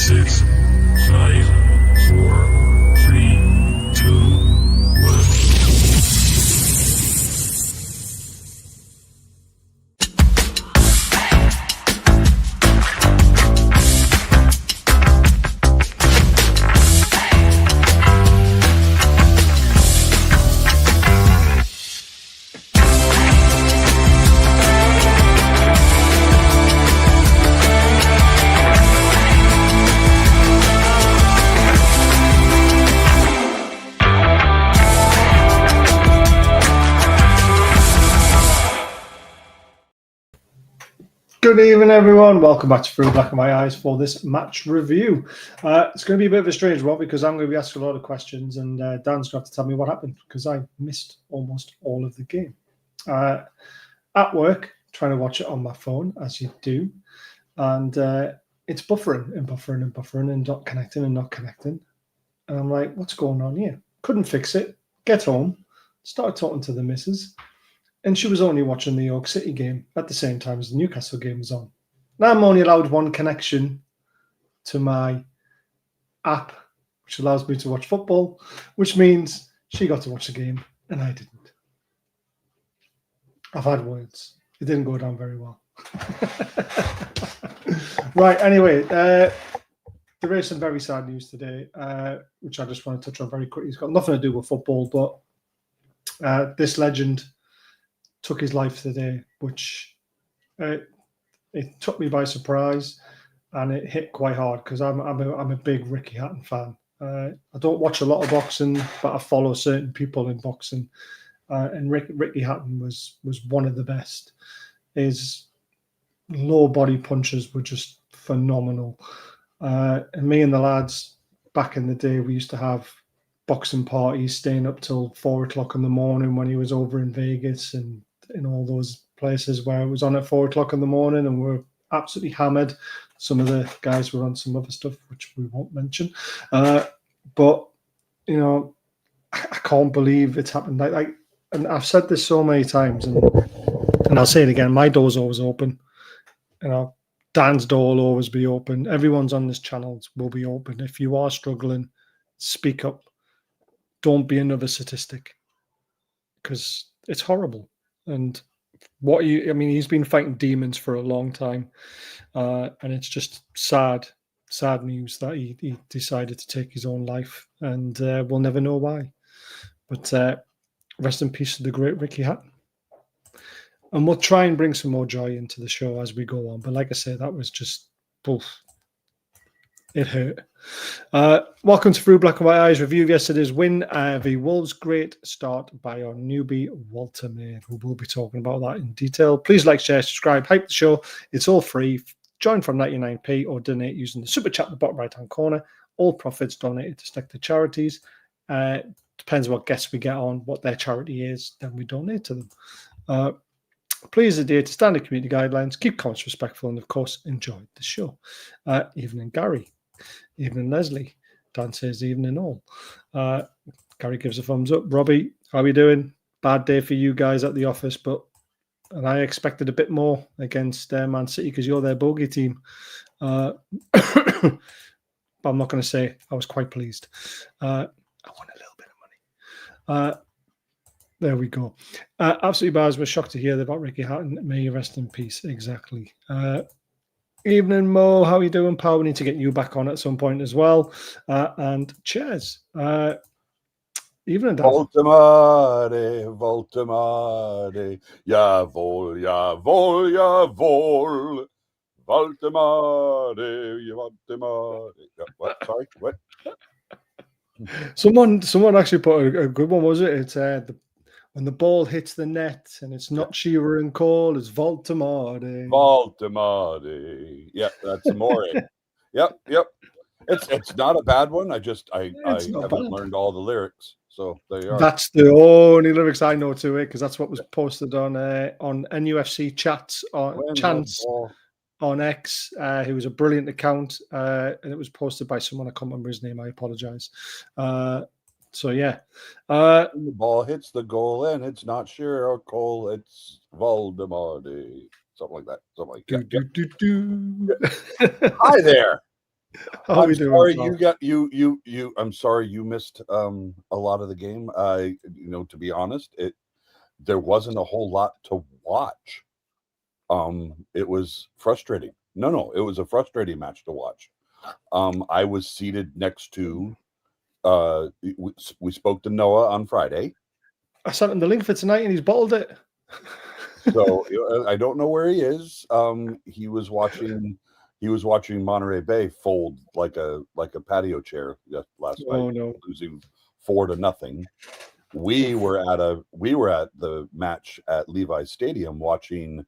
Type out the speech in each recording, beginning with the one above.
6, 5, 4, 3, 2, 1. Good evening, everyone. Welcome back to Through Black and White Eyes for this match review. It's going to be a bit of a strange one because I'm going to be asking a lot of questions and Dan's going to have to tell me what happened because I missed almost all of the game. At work, trying to watch it on my phone, as you do, and it's buffering and not connecting and not connecting. And I'm like, what's going on here? Couldn't fix it. Get home, started talking to the missus. And she was only watching the York City game at the same time as the Newcastle game was on. Now I'm only allowed one connection to my app, which allows me to watch football, which means she got to watch the game and I didn't. I've had words. It didn't go down very well. Right, anyway, there is some very sad news today, which I just want to touch on very quickly. It's got nothing to do with football, but this legend took his life today, which it took me by surprise, and it hit quite hard because I'm a big Ricky Hatton fan. I don't watch a lot of boxing, but I follow certain people in boxing, and Ricky Hatton was one of the best. His low body punches were just phenomenal, and me and the lads back in the day, we used to have boxing parties, staying up till 4 o'clock in the morning when he was over in Vegas and in all those places where it was on at 4 o'clock in the morning, and we're absolutely hammered. Some of the guys were on some other stuff, which we won't mention. But, you know, I can't believe it's happened. And I've said this so many times, and I'll say it again, my door's always open. You know, Dan's door will always be open. Everyone's on this channel will be open. If you are struggling, speak up. Don't be another statistic, because it's horrible. And he's been fighting demons for a long time. And it's just sad news that he decided to take his own life, and we'll never know why. But rest in peace to the great Ricky Hatton. And we'll try and bring some more joy into the show as we go on. But like I say, that was just, it hurt. Welcome to Through Black and White Eyes review of yesterday's win v Wolves. Great start by our newbie Woltemade. We will be talking about that in detail. Please like, share, subscribe, hype the show. It's all free. Join from 99p or donate using the super chat in the bottom right hand corner. All profits donated to selected charities. Depends what guests we get on, what their charity is, then we donate to them. Please adhere to standard community guidelines, keep comments respectful, and of course enjoy the show. Evening Gary. Evening Leslie. Dan says evening all. Gary gives a thumbs up. Robbie, how are we doing? Bad day for you guys at the office, and I expected a bit more against Man City because you're their bogey team. But I'm not going to say I was quite pleased. I won a little bit of money. There we go. Absolutely bars. We're shocked to hear about Ricky Hatton. May you rest in peace. Exactly. Evening, Mo. How are you doing, pal? We need to get you back on at some point as well. And cheers. Evening, Dan. Woltemade. Jawohl. Woltemade. What? Sorry, what? Someone actually put a good one, was it? It's when the ball hits the net and it's not Shearer and Cole, it's Woltemade. Woltemade. Yep, that's Amore. Yep. It's not a bad one. I haven't learned all the lyrics, so they are. That's the only lyrics I know to it because that's what was posted on Nufc chats on Chance on X. It was a brilliant account, and it was posted by someone. I can't remember his name. I apologize. So yeah, the ball hits the goal and it's not Shearer or Cole, it's Woltemade. Something like that. Do. Hi there. How I'm we doing, sorry pal? you got you. I'm sorry you missed a lot of the game. To be honest, there wasn't a whole lot to watch. It was frustrating. No, it was a frustrating match to watch. I was seated next to. We spoke to Noah on Friday. I sent him the link for tonight, and he's bottled it. So I don't know where he is. He was watching Monterey Bay fold like a patio chair last Oh night, no! losing 4-0. We were at the match at Levi's Stadium watching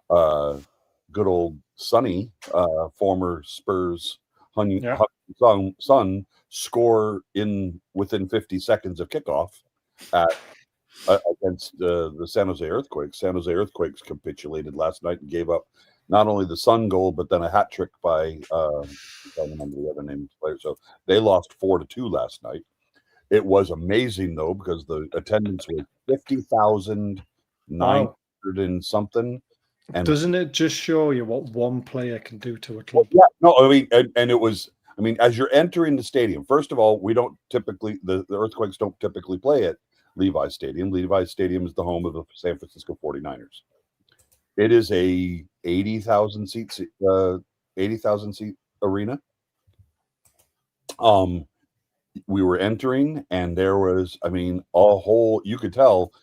good old Sonny, former Spurs Yeah. son, score within 50 seconds of kickoff against the San Jose Earthquakes. San Jose Earthquakes capitulated last night and gave up not only the Sun goal, but then a hat trick by I don't remember the other name of the player. So they lost 4-2 last night. It was amazing though, because the attendance was 50,900 and something. And doesn't it just show you what one player can do to a club? yeah, no, I mean, and it was. I mean, as you're entering the stadium, first of all, we don't typically the Earthquakes don't typically play at Levi's Stadium. Levi's Stadium is the home of the San Francisco 49ers. It is a 80,000 seat arena. We were entering, and there was, I mean, you could tell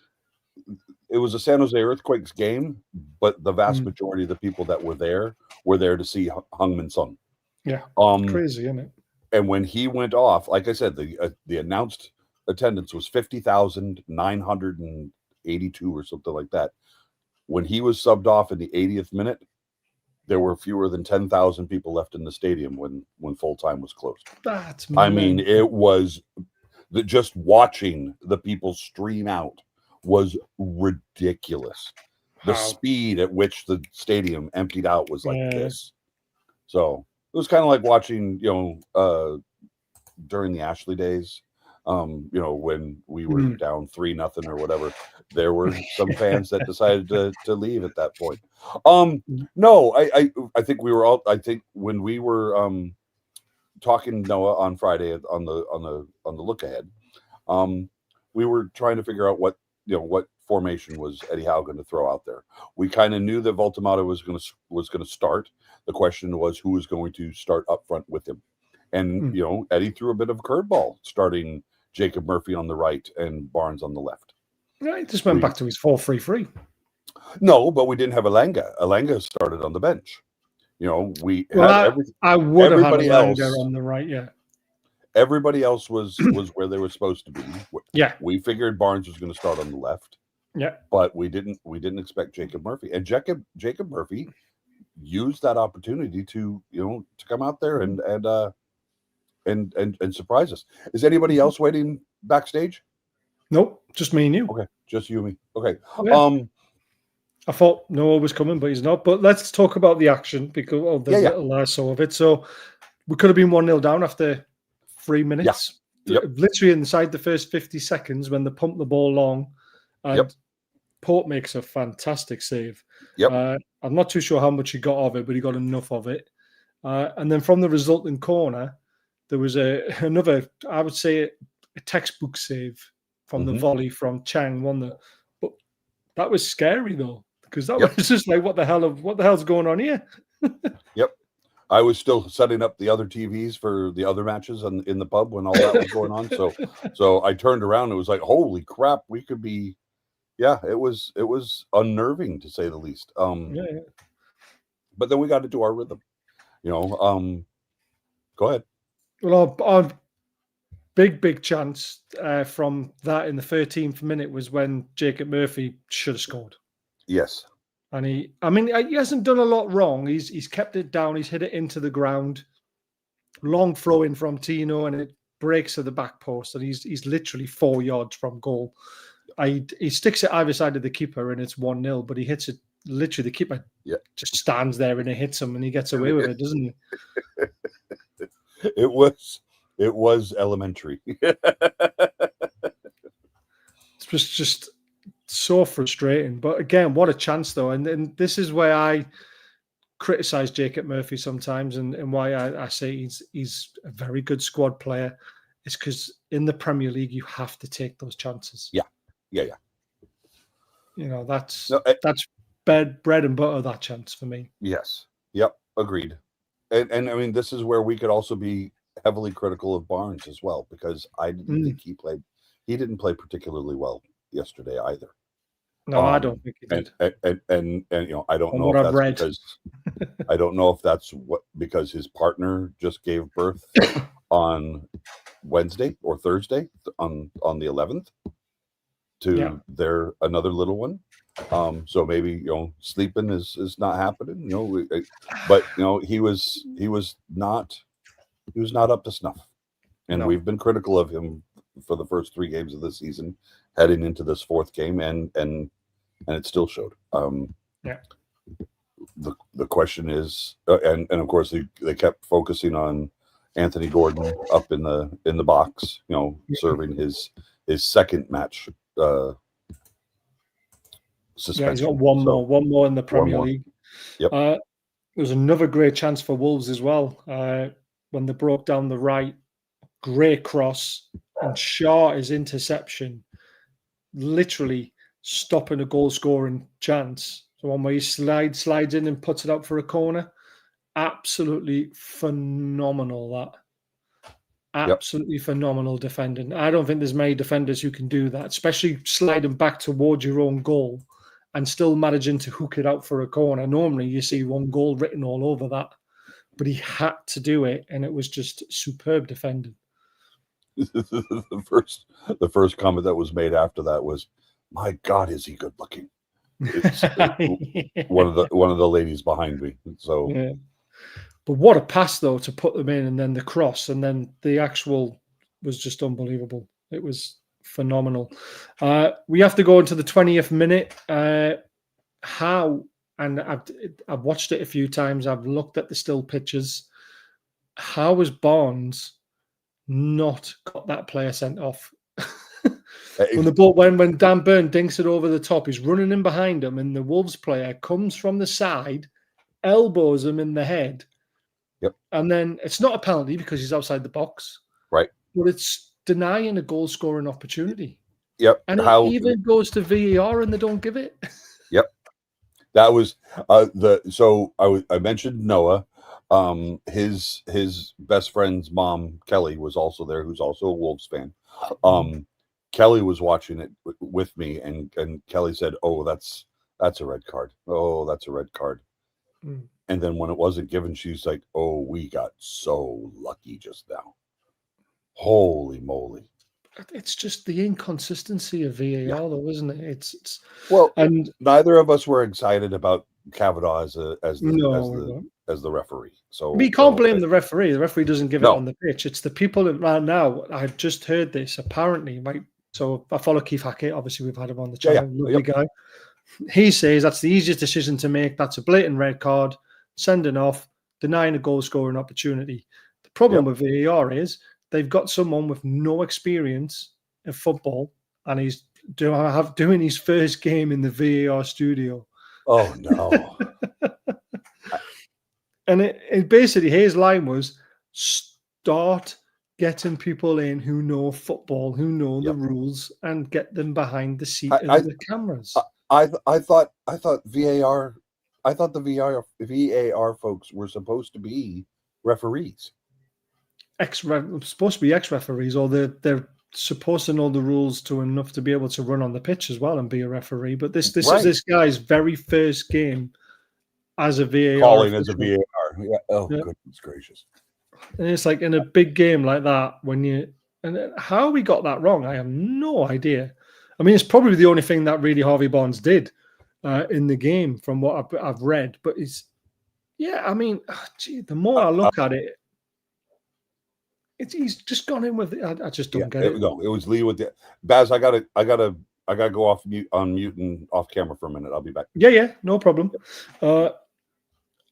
it was a San Jose Earthquakes game, but the vast majority of the people that were there to see Heung-min Son. Yeah, crazy, isn't it? And when he went off, like I said, the announced attendance was 50,982 or something like that. When he was subbed off in the 80th minute, there were fewer than 10,000 people left in the stadium when Fulltyne was closed. I mean, it was just watching the people stream out was ridiculous. The speed at which the stadium emptied out was like this. So it was kind of like watching, during the Ashley days, when we were down 3-0 or whatever. There were some fans that decided to leave at that point. No, I think we were all. I think when we were talking Noah on Friday on the look ahead, we were trying to figure out what formation was Eddie Howe going to throw out there. We kind of knew that Woltemade was going to start. The question was who was going to start up front with him. And Eddie threw a bit of a curveball, starting Jacob Murphy on the right and Barnes on the left. Right, just went back to his 4-3-3. No, but we didn't have Alanga. Alanga started on the bench. I would have had Alanga on the right. Yeah, everybody else was where they were supposed to be. Yeah, we figured Barnes was going to start on the left. Yeah, but we didn't expect Jacob Murphy, and Jacob Murphy used that opportunity to come out there and surprise us. Is anybody else waiting backstage? Nope, just me and you. Okay, just you and me. Okay. Yeah. I thought Noah was coming, but he's not. But let's talk about the action because of the little I saw of it. So we could have been 1-0 down after 3 minutes. Yeah. Literally inside the first 50 seconds when they pump the ball long. And Port makes a fantastic save. Yep. I'm not too sure how much he got of it, but he got enough of it. And then from the resulting corner, there was another, I would say, a textbook save from the volley from Chang. But that was scary though, because that was just like, what the hell's going on here? Yep. I was still setting up the other TVs for the other matches in the pub when all that was going on. So I turned around and it was like, holy crap, we could be. Yeah, it was unnerving to say the least. But then we got into our rhythm. Go ahead. Well, our big chance from that in the 13th minute was when Jacob Murphy should have scored. Yes. And he hasn't done a lot wrong. He's kept it down. He's hit it into the ground. Long throw in from Tino, and it breaks to the back post. And he's literally 4 yards from goal. He sticks it either side of the keeper, and it's 1-0. But he hits it literally. The keeper just stands there, and it hits him, and he gets away with it, doesn't he? It was elementary. It's just so frustrating. But again, what a chance though. And this is where I criticize Jacob Murphy sometimes, and why I say he's a very good squad player, is because in the Premier League you have to take those chances. Yeah. You know, that's bread and butter, that chance for me. Yes. Yep. Agreed. And I mean, this is where we could also be heavily critical of Barnes as well, because I didn't think he didn't play particularly well yesterday either. No, I don't think he did. And you know, I don't From know what if I've that's read. because I don't know if that's because his partner just gave birth on Wednesday or Thursday on the 11th to their another little one. So maybe, you know, sleeping is not happening, you know, but you know, he was not up to snuff. And we've been critical of him for the first 3 games of the season, heading into this 4th game, and it still showed. The question is, and of course they kept focusing on Anthony Gordon up in the box, you know, serving his second match suspension. Yeah, he's got one more in the Premier League. Yep. There was another great chance for Wolves as well when they broke down the right. Great cross, and Shaw's interception, literally stopping a goal scoring chance. The one where he slides in and puts it out for a corner. Absolutely phenomenal, that. Absolutely phenomenal defending. I don't think there's many defenders who can do that, especially sliding back towards your own goal and still managing to hook it out for a corner. Normally you see one goal written all over that, but he had to do it, and it was just superb defending. The first comment that was made after that was, "My God, is he good looking?" It's one of the ladies behind me. So, yeah. But what a pass though, to put them in, and then the cross, and then the actual was just unbelievable. It was phenomenal. We have to go into the 20th minute. How? And I've watched it a few times. I've looked at the still pictures. How was Barnes not got that player sent off? when Dan Burn dinks it over the top, he's running in behind him, and the Wolves player comes from the side, elbows him in the head. Yep. And then it's not a penalty because he's outside the box. Right. But it's denying a goal scoring opportunity. Yep. And it even goes to VAR and they don't give it. Yep. That was I mentioned Noah. His best friend's mom, Kelly, was also there, who's also a Wolves fan. Kelly was watching it with me, and Kelly said, "Oh, that's a red card. Oh, that's a red card." And then when it wasn't given, she's like, "Oh, we got so lucky just now. Holy moly." It's just the inconsistency of VAR, though, isn't it? It's and neither of us were excited about Kavanaugh as the referee. So we can't blame the referee. The referee doesn't give it on the pitch. It's the people that right now. I just heard this. Apparently, so I follow Keith Hackett. Obviously, we've had him on the channel. Lovely guy. He says that's the easiest decision to make. That's a blatant red card, sending off, denying a goal scoring opportunity. The problem with VAR is they've got someone with no experience in football, and he's doing his first game in the VAR studio. Oh no! And it basically, his line was, start getting people in who know football, who know the rules, and get them behind the seat of the cameras. I thought VAR. I thought the VAR folks were supposed to be referees. Supposed to be ex-referees, or they're supposed to know the rules enough to be able to run on the pitch as well and be a referee. But this is this guy's very first game as a VAR. Calling as a VAR. Yeah. Oh, goodness gracious. And it's like in a big game like that, and how we got that wrong, I have no idea. I mean, it's probably the only thing that really Harvey Barnes did in the game from what I've read. But I mean, the more I look at it, he's just gone in with it. I just don't get it. No, it was Lee with the Baz. I gotta go off mute and off camera for a minute. I'll be back. Yeah, no problem.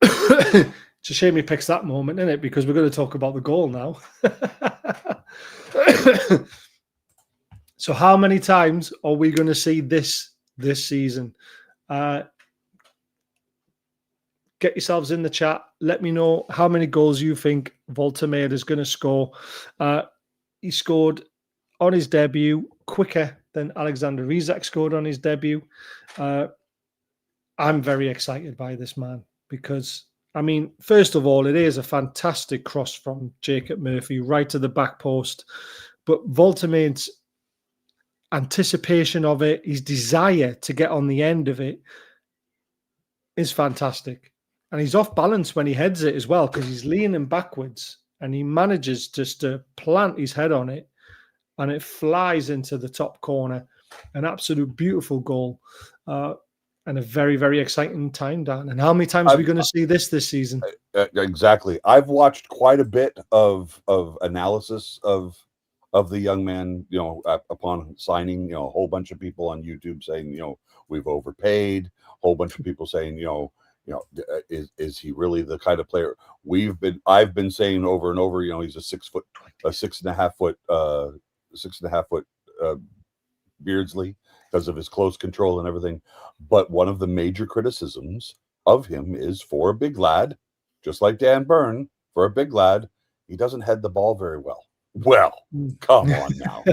It's a shame he picks that moment, isn't it? Because we're going to talk about the goal now. So, how many times are we going to see this season? get yourselves in the chat. Let me know how many goals you think Woltemade is going to score. He scored on his debut quicker than Alexander Isak scored on his debut. I'm very excited by this man because, I mean, first of all, it is a fantastic cross from Jacob Murphy right to the back post. But Woltemade's anticipation of it, his desire to get on the end of it is fantastic. And he's off balance when he heads it as well because he's leaning backwards and he manages just to plant his head on it and it flies into the top corner. An absolute beautiful goal. And a very, very exciting time, Dan. And how many times are we going to see this season? Exactly. I've watched quite a bit of analysis of the young man, upon signing, a whole bunch of people on YouTube saying, we've overpaid, a whole bunch of people saying, is he really the kind of player I've been saying over and over, he's a 6.5 foot Beardsley because of his close control and everything. But one of the major criticisms of him is for a big lad, just like Dan Burn, for a big lad, he doesn't head the ball very well. Well, come on now.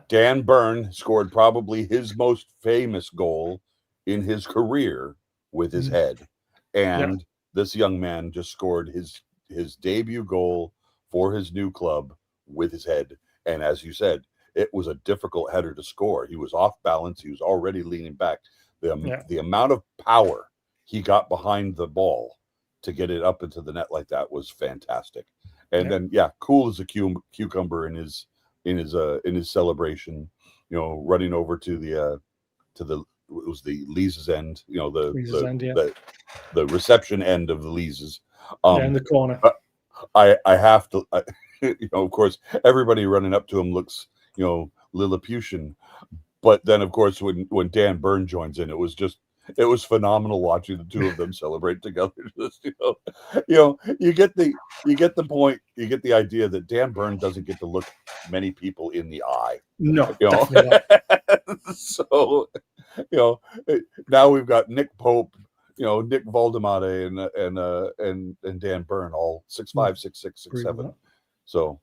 Dan Burn scored probably his most famous goal in his career with his head. And this young man just scored his debut goal for his new club with his head. And as you said, it was a difficult header to score. He was off balance. He was already leaning back. The amount of power he got behind the ball to get it up into the net like that was fantastic. And then, cool as a cucumber in his celebration, running over to the it was the Lee's end, the reception end of the Lee's. In the corner. I have to, of course, everybody running up to him looks, Lilliputian. But then, of course, when Dan Burn joins in, it was phenomenal watching the two of them celebrate together. Just, you get the point, you get the idea that Dan Burn doesn't get to look many people in the eye. No, definitely not. So, now we've got Nick Pope, Nick Woltemade and Dan Burn, all 6'5", 6'6", 6'7". So,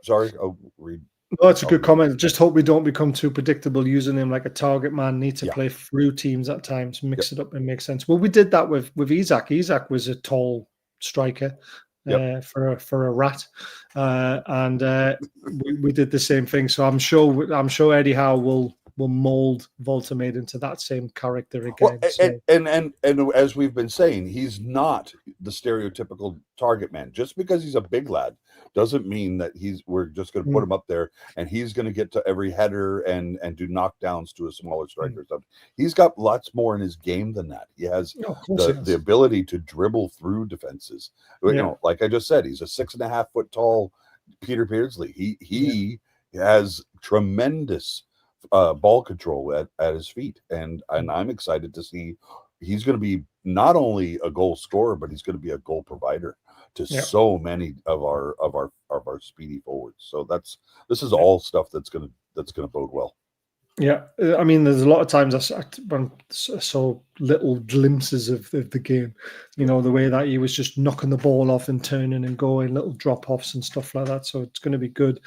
sorry, I'll read. No, that's a good comment. Just hope we don't become too predictable using him like a target man. Need to play through teams at times, mix it up and make sense. Well, we did that with Isak. Isak was a tall striker for a rat, and we did the same thing. So I'm sure Eddie Howe will mold Woltemade into that same character again. Well, and as we've been saying, he's not the stereotypical target man. Just because he's a big lad doesn't mean that we're just going to put him up there and he's going to get to every header and do knockdowns to a smaller striker. He's got lots more in his game than that. He has the ability to dribble through defenses. Like I just said, he's a 6.5 foot tall Peter Beardsley. He has tremendous ball control at his feet, and I'm excited to see he's going to be not only a goal scorer, but he's going to be a goal provider to so many of our speedy forwards. So this is all stuff that's going to bode well. Yeah, I mean, there's a lot of times I saw little glimpses of the game. The way that he was just knocking the ball off and turning and going, little drop offs and stuff like that. So it's going to be good.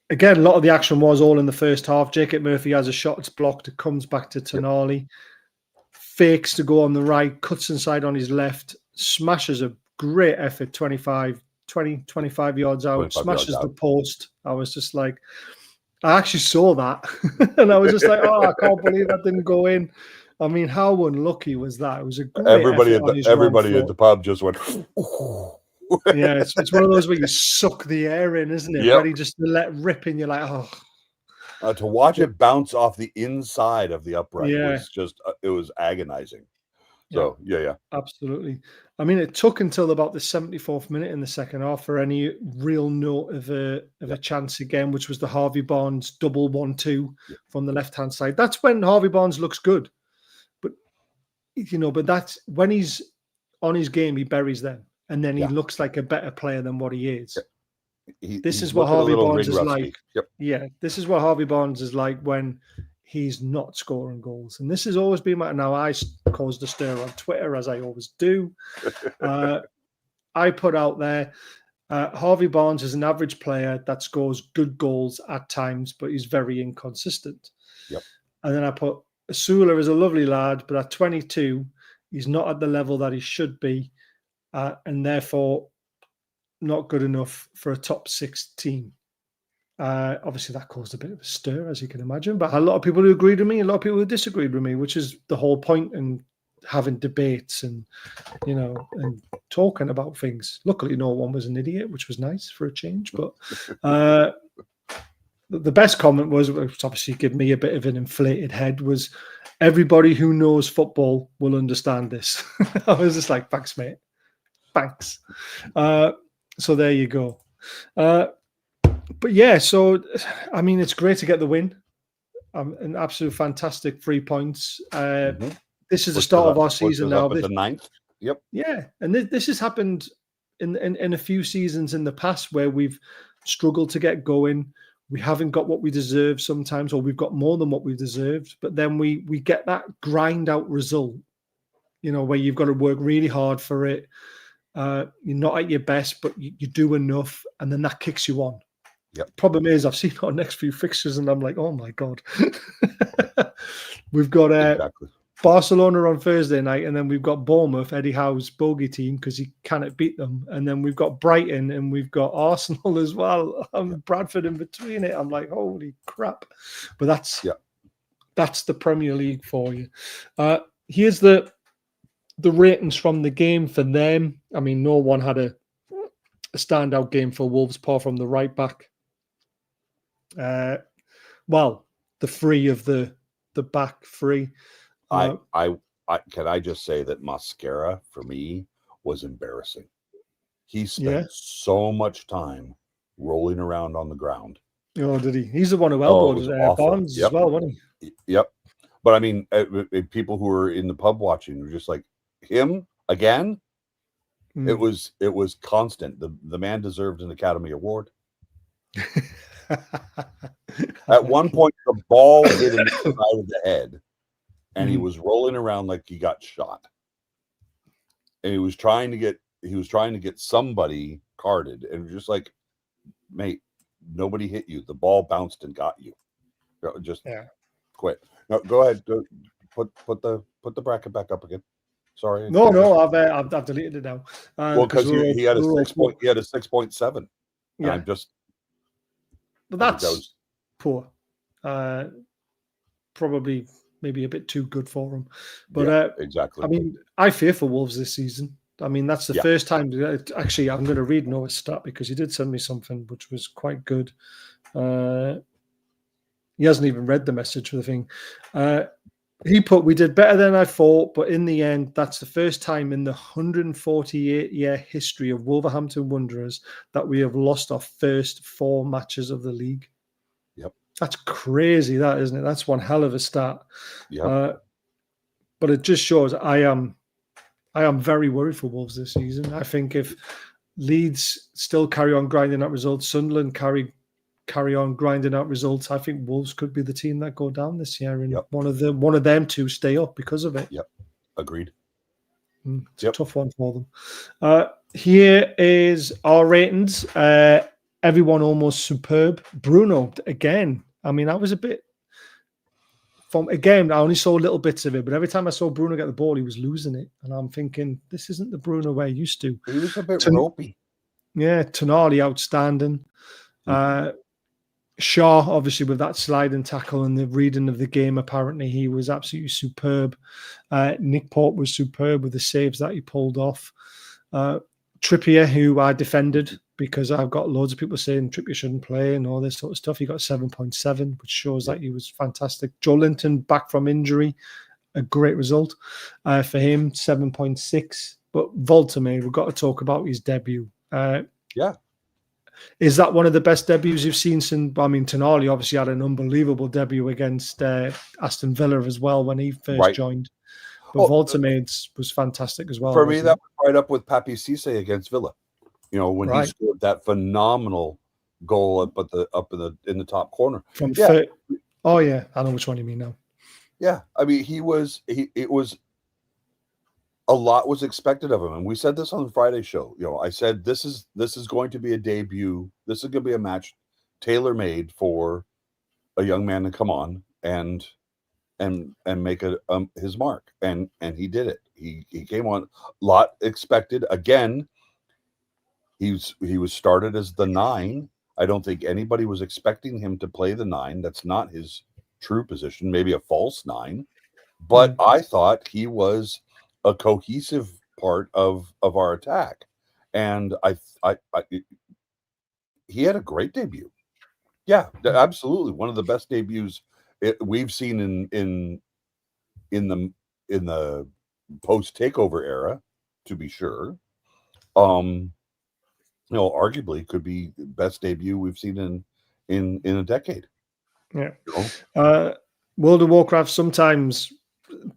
Again, a lot of the action was all in the first half. Jacob Murphy has a shot, it's blocked, it comes back to Tonali, fakes to go on the right, cuts inside on his left, smashes a great effort, 25 yards out, smashes the post. I was just like, I actually saw that. And I was just like, I can't believe that didn't go in. I mean, how unlucky was that? It was a great everybody at the pub just went, yeah, it's one of those where you suck the air in, isn't it? Ready just to let rip and you're like, to watch it bounce off the inside of the upright was just it was agonizing. So yeah, absolutely. I mean, it took until about the 74th minute in the second half for any real note of a chance again, which was the Harvey Barnes double 1-2 from the left hand side. That's when Harvey Barnes looks good, but that's when he's on his game, he buries them. And then he looks like a better player than what he is. Yeah. This is what Harvey Barnes is like. Yep. Yeah, this is what Harvey Barnes is like when he's not scoring goals. And this has always been now I caused a stir on Twitter, as I always do. I put out there, Harvey Barnes is an average player that scores good goals at times, but he's very inconsistent. Yep. And then I put, Asula is a lovely lad, but at 22, he's not at the level that he should be, and therefore not good enough for a top 6 team. Obviously, that caused a bit of a stir, as you can imagine. But a lot of people who agreed with me, a lot of people who disagreed with me, which is the whole point in having debates and, and talking about things. Luckily, no one was an idiot, which was nice for a change. But the best comment was, which obviously gave me a bit of an inflated head, was everybody who knows football will understand this. I was just like, thanks, mate. Thanks. So there you go. But yeah, so, I mean, it's great to get the win. An absolute fantastic 3 points. This is the start of our season now. The 9th. Yep. Yeah. And this has happened in a few seasons in the past where we've struggled to get going. We haven't got what we deserve sometimes, or we've got more than what we deserved. But then we get that grind out result, where you've got to work really hard for it. You're not at your best, but you do enough, and then that kicks you on. Yep. Problem is, I've seen our next few fixtures, and I'm like, oh my God. We've got Exactly. Barcelona on Thursday night, and then we've got Bournemouth, Eddie Howe's bogey team, because he cannot beat them. And then we've got Brighton, and we've got Arsenal as well. Bradford in between it. I'm like, holy crap. But that's the Premier League for you. Here's the ratings from the game for them. I mean, no one had a standout game for Wolves, apart from the right back. Well, the three of the back three. I can I just say that Mascara for me was embarrassing. He spent so much time rolling around on the ground. Oh, did he? He's the one who elbowed Barnes as well, wasn't he? Yep. But I mean, people who were in the pub watching were just like, him again? It was constant. The man deserved an Academy Award. At one point, the ball hit him in the side of the head, and he was rolling around like he got shot. And he was trying to get somebody carded, and just like, mate, nobody hit you. The ball bounced and got you. Just quit. No, go ahead. Put the bracket back up again. Sorry. No, I've deleted it now. Well, because he had a 6.7. Yeah, but that's poor. Probably maybe a bit too good for him. But exactly. I mean, I fear for Wolves this season. I mean, that's the first time. Actually, I'm going to read Noah's stat because he did send me something which was quite good. He hasn't even read the message for the thing. He put, we did better than I thought, but in the end, that's the first time in the 148-year history of Wolverhampton Wanderers that we have lost our first 4 matches of the league. Yep. That's crazy, that, isn't it? That's one hell of a stat. Yep. But it just shows I am very worried for Wolves this season. I think if Leeds still carry on grinding out results, Sunderland carry on grinding out results, I think Wolves could be the team that go down this year, and one of them two stay up because of it. Yep, agreed. It's a tough one for them. Here is our ratings. Everyone almost superb. Bruno again. I mean, I was a bit I only saw little bits of it, but every time I saw Bruno get the ball, he was losing it, and I'm thinking, this isn't the Bruno we're used to. He was a bit ropey. Yeah, Tonali outstanding. Shaw, obviously, with that sliding tackle and the reading of the game, apparently he was absolutely superb. Nick Port was superb with the saves that he pulled off. Trippier, who I defended because I've got loads of people saying Trippier shouldn't play and all this sort of stuff. He got 7.7, which shows that he was fantastic. Joe Linton back from injury, a great result for him, 7.6. But Woltemade, we've got to talk about his debut. Is that one of the best debuts you've seen since? I mean, Tonali obviously had an unbelievable debut against Aston Villa as well when he first joined. But Woltemade was fantastic as well. For me, that was right up with Papi Cisse against Villa. You know, when he scored that phenomenal goal in the top corner. From Oh yeah, I know which one you mean now. Yeah, I mean, it was a lot was expected of him, and we said this on the Friday show. You know, I said this is going to be a debut. This is going to be a match tailor-made for a young man to come on and make his mark, and he did it. He came on, a lot expected. Again, he was started as the 9. I don't think anybody was expecting him to play the 9. That's not his true position. Maybe a false 9, but I thought he was a cohesive part of our attack, and he had a great debut. Yeah, absolutely, one of the best debuts we've seen in the post takeover era, to be sure. You know, arguably could be the best debut we've seen in a decade. Yeah. You know? World of Warcraft, sometimes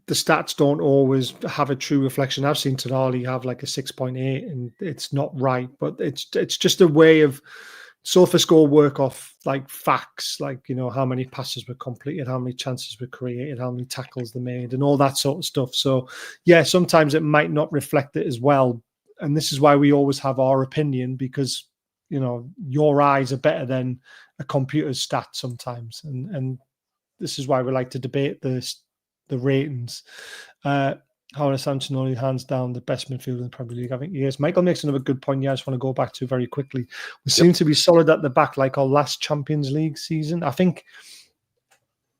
the stats don't always have a true reflection. I've seen Tenali have like a 6.8, and it's not right, but it's just a way of SofaScore work off like facts, like, you know, how many passes were completed, how many chances were created, how many tackles they made, and all that sort of stuff. So yeah, sometimes it might not reflect it as well. And this is why we always have our opinion, because, you know, your eyes are better than a computer's stats sometimes. And this is why we like to debate the ratings. Howard Sampson only hands down the best midfielder in the Premier League. I think he is. Michael makes another good point. Yeah, I just want to go back to very quickly. We seem to be solid at the back, like our last Champions League season. I think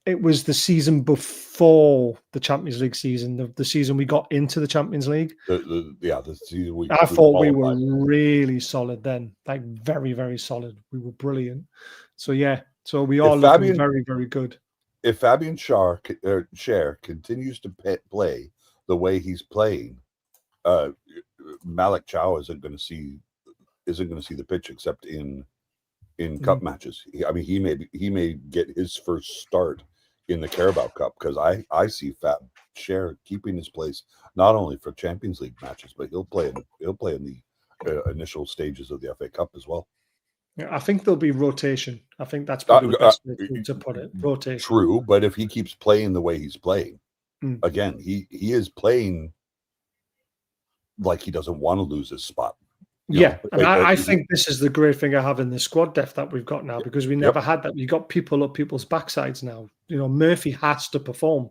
it was the season before the Champions League season, the season we got into the Champions League. The season I thought we were really solid then, like very, very solid. We were brilliant. So yeah, so we are looking very, very good. If Fabian Schär continues to play the way he's playing, Malik Chow isn't going to see the pitch except in cup matches. I mean, he may get his first start in the Carabao Cup, because I see Fab Schär keeping his place not only for Champions League matches, but he'll play in the initial stages of the FA Cup as well. Yeah, I think there'll be rotation. I think that's probably the best way to put it. Rotation. True, but if he keeps playing the way he's playing, again, he is playing like he doesn't want to lose his spot. Yeah, and I think this is the great thing I have in the squad depth that we've got now, because we never had that. You got people up people's backsides now. You know, Murphy has to perform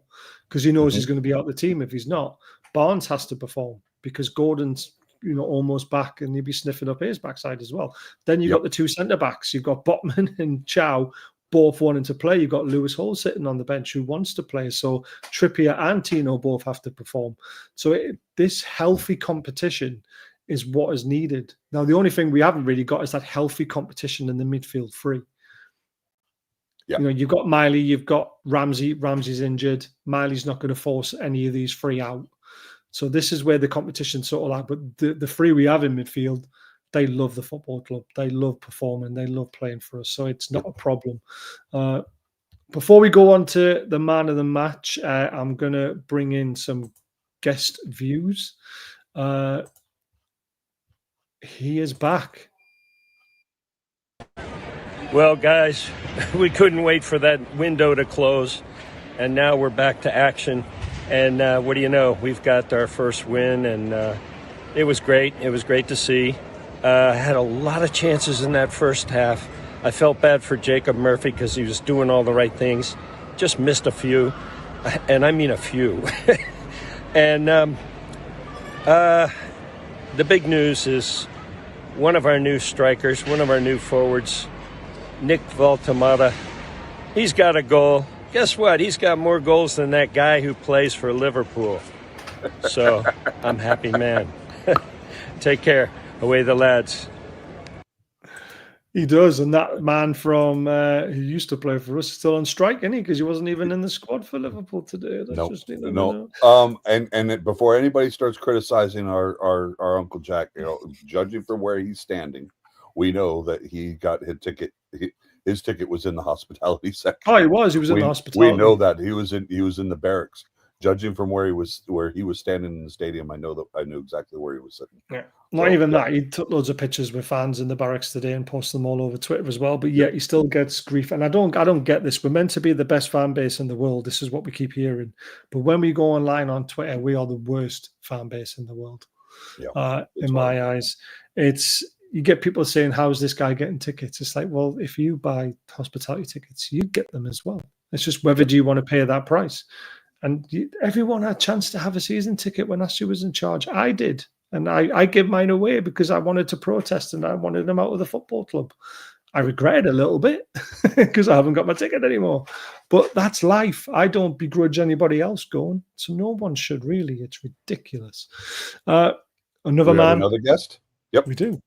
because he knows he's going to be out of the team if he's not. Barnes has to perform because Gordon's, you know, almost back, and he'll be sniffing up his backside as well. Then you've got the two centre backs. You've got Botman and Chow both wanting to play. You've got Lewis Hall sitting on the bench who wants to play. So Trippier and Tino both have to perform. So this healthy competition is what is needed. Now, the only thing we haven't really got is that healthy competition in the midfield three. Yeah. You know, you've got Miley, you've got Ramsey. Ramsey's injured. Miley's not going to force any of these three out. So this is where the competition's sort of like, but the three we have in midfield, they love the football club. They love performing. They love playing for us. So it's not a problem. Before we go on to the man of the match, I'm going to bring in some guest views. He is back. Well, guys, we couldn't wait for that window to close, and now we're back to action. And what do you know? We've got our first win, and it was great. It was great to see. Had a lot of chances in that first half. I felt bad for Jacob Murphy because he was doing all the right things. Just missed a few, and I mean a few. And the big news is one of our new strikers, one of our new forwards, Nick Woltemade. He's got a goal. Guess what? He's got more goals than that guy who plays for Liverpool. So I'm happy, man. Take care. Away the lads. He does, and that man from who used to play for us is still on strike, isn't he? Because he wasn't even in the squad for Liverpool today. No. And before anybody starts criticizing our Uncle Jack, you know, judging from where he's standing, we know that he got his ticket. His ticket was in the hospitality section. Oh, he was. He was in the hospitality. We know that he was in the barracks, judging from where he was standing in the stadium, I knew exactly where he was sitting. Yeah. Not even that. He took loads of pictures with fans in the barracks today and posted them all over Twitter as well. But yet he still gets grief. And I don't get this. We're meant to be the best fan base in the world. This is what we keep hearing. But when we go online on Twitter, we are the worst fan base in the world. In my eyes. You get people saying, how's this guy getting tickets? It's like, well, if you buy hospitality tickets, you get them as well. It's just whether do you want to pay that price. And everyone had a chance to have a season ticket when Ashley was in charge. I did. And I gave mine away because I wanted to protest and I wanted them out of the football club. I regret it a little bit because I haven't got my ticket anymore. But that's life. I don't begrudge anybody else going. So no one should really. It's ridiculous. Another guest? Yep. We do.